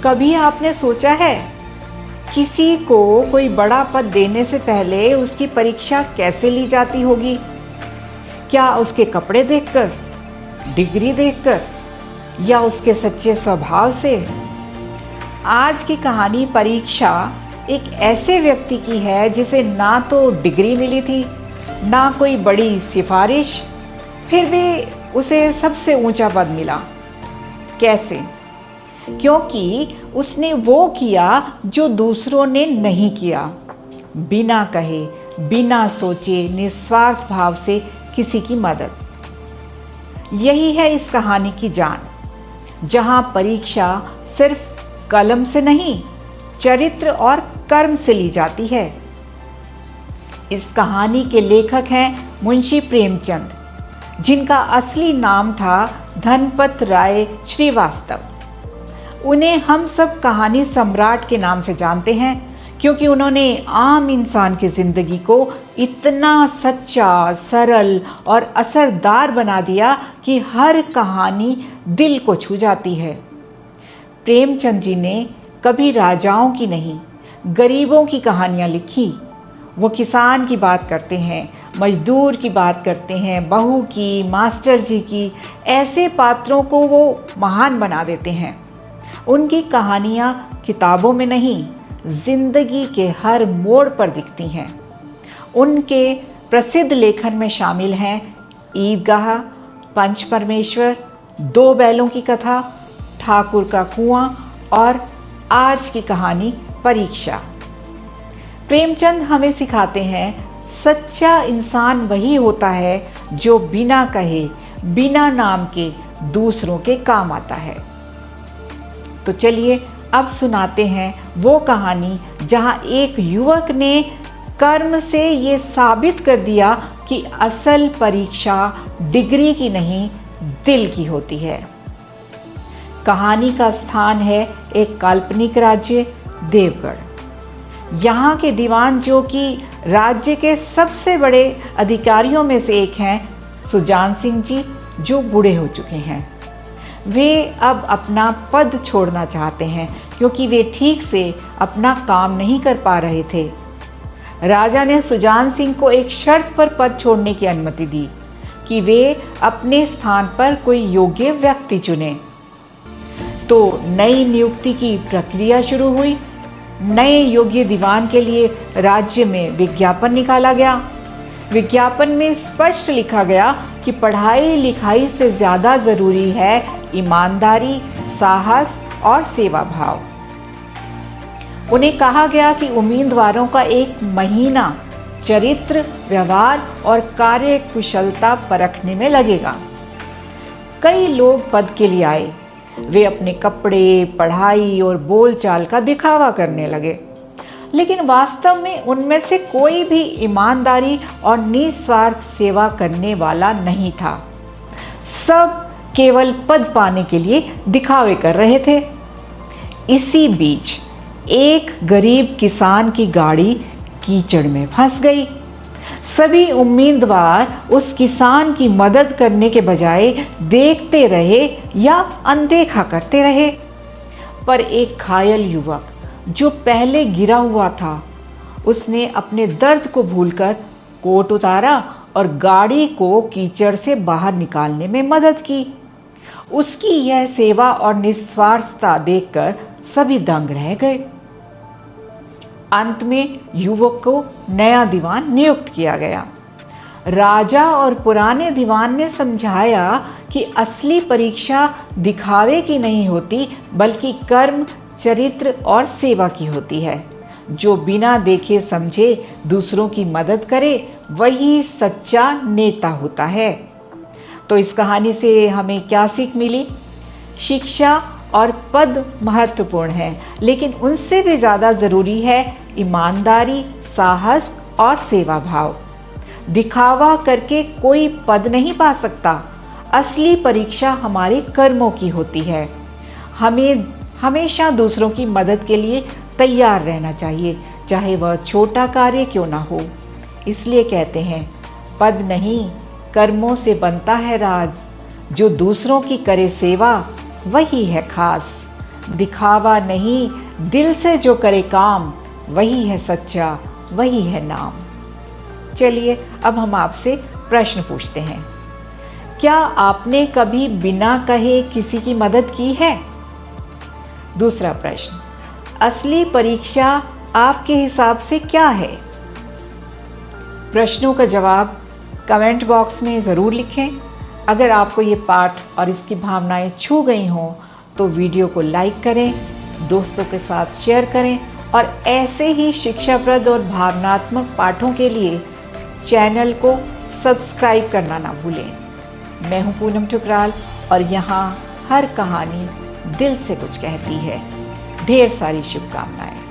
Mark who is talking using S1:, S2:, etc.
S1: कभी आपने सोचा है किसी को कोई बड़ा पद देने से पहले उसकी परीक्षा कैसे ली जाती होगी? क्या उसके कपड़े देखकर, डिग्री देखकर, या उसके सच्चे स्वभाव से? आज की कहानी परीक्षा एक ऐसे व्यक्ति की है जिसे ना तो डिग्री मिली थी, ना कोई बड़ी सिफारिश, फिर भी उसे सबसे ऊंचा पद मिला। कैसे? क्योंकि उसने वो किया जो दूसरों ने नहीं किया। बिना कहे, बिना सोचे, निस्वार्थ भाव से किसी की मदद। यही है इस कहानी की जान, जहां परीक्षा सिर्फ कलम से नहीं, चरित्र और कर्म से ली जाती है। इस कहानी के लेखक हैं मुंशी प्रेमचंद, जिनका असली नाम था धनपत राय श्रीवास्तव। उन्हें हम सब कहानी सम्राट के नाम से जानते हैं क्योंकि उन्होंने आम इंसान की ज़िंदगी को इतना सच्चा, सरल और असरदार बना दिया कि हर कहानी दिल को छू जाती है। प्रेमचंद जी ने कभी राजाओं की नहीं, गरीबों की कहानियाँ लिखी। वो किसान की बात करते हैं, मजदूर की बात करते हैं, बहू की, मास्टर जी की। ऐसे पात्रों को वो महान बना देते हैं। उनकी कहानियाँ किताबों में नहीं, जिंदगी के हर मोड़ पर दिखती हैं। उनके प्रसिद्ध लेखन में शामिल हैं ईदगाह, पंच परमेश्वर, दो बैलों की कथा, ठाकुर का कुआं और आज की कहानी परीक्षा। प्रेमचंद हमें सिखाते हैं सच्चा इंसान वही होता है जो बिना कहे, बिना नाम के दूसरों के काम आता है। तो चलिए अब सुनाते हैं वो कहानी जहां एक युवक ने कर्म से ये साबित कर दिया कि असल परीक्षा डिग्री की नहीं, दिल की होती है। कहानी का स्थान है एक काल्पनिक राज्य देवगढ़। यहाँ के दीवान, जो कि राज्य के सबसे बड़े अधिकारियों में से एक हैं, सुजान सिंह जी, जो बूढ़े हो चुके हैं। वे अब अपना पद छोड़ना चाहते हैं क्योंकि वे ठीक से अपना काम नहीं कर पा रहे थे। राजा ने सुजान सिंह को एक शर्त पर पद छोड़ने की अनुमति दी कि वे अपने स्थान पर कोई योग्य व्यक्ति चुने। तो नई नियुक्ति की प्रक्रिया शुरू हुई। नए योग्य दीवान के लिए राज्य में विज्ञापन निकाला गया। विज्ञापन में स्पष्ट लिखा गया कि पढ़ाई लिखाई से ज़्यादा ज़रूरी है ईमानदारी, साहस और सेवा भाव। उन्हें कहा गया कि उम्मीदवारों का 1 महीना चरित्र, व्यवहार और कार्य कुशलता परखने में लगेगा। कई लोग पद के लिए आए। वे अपने कपड़े, पढ़ाई और बोलचाल का दिखावा करने लगे, लेकिन वास्तव में उनमें से कोई भी ईमानदारी और निस्वार्थ सेवा करने वाला नहीं था। सब केवल पद पाने के लिए दिखावे कर रहे थे। इसी बीच एक गरीब किसान की गाड़ी कीचड़ में फंस गई। सभी उम्मीदवार उस किसान की मदद करने के बजाय देखते रहे या अनदेखा करते रहे। पर एक घायल युवक जो पहले गिरा हुआ था, उसने अपने दर्द को भूलकर कोट उतारा और गाड़ी को कीचड़ से बाहर निकालने में मदद की। उसकी यह सेवा और निस्वार्थता देखकर सभी दंग रह गए। अंत में युवक को नया दीवान नियुक्त किया गया। राजा और पुराने दीवान ने समझाया कि असली परीक्षा दिखावे की नहीं होती, बल्कि कर्म, चरित्र और सेवा की होती है। जो बिना देखे समझे दूसरों की मदद करे, वही सच्चा नेता होता है। तो इस कहानी से हमें क्या सीख मिली? शिक्षा और पद महत्वपूर्ण हैं, लेकिन उनसे भी ज़्यादा ज़रूरी है ईमानदारी, साहस और सेवा भाव। दिखावा करके कोई पद नहीं पा सकता। असली परीक्षा हमारे कर्मों की होती है। हमें हमेशा दूसरों की मदद के लिए तैयार रहना चाहिए, चाहे वह छोटा कार्य क्यों ना हो। इसलिए कहते हैं, पद नहीं, कर्मों से बनता है राज। जो दूसरों की करे सेवा, वही है खास। दिखावा नहीं, दिल से जो करे काम, वही है सच्चा, वही है नाम। चलिए अब हम आपसे प्रश्न पूछते हैं। क्या आपने कभी बिना कहे किसी की मदद की है? दूसरा प्रश्न, असली परीक्षा आपके हिसाब से क्या है? प्रश्नों का जवाब कमेंट बॉक्स में ज़रूर लिखें। अगर आपको ये पाठ और इसकी भावनाएं छू गई हों तो वीडियो को लाइक करें, दोस्तों के साथ शेयर करें और ऐसे ही शिक्षाप्रद और भावनात्मक पाठों के लिए चैनल को सब्सक्राइब करना ना भूलें। मैं हूं पूनम ठुकराल और यहाँ हर कहानी दिल से कुछ कहती है। ढेर सारी शुभकामनाएं।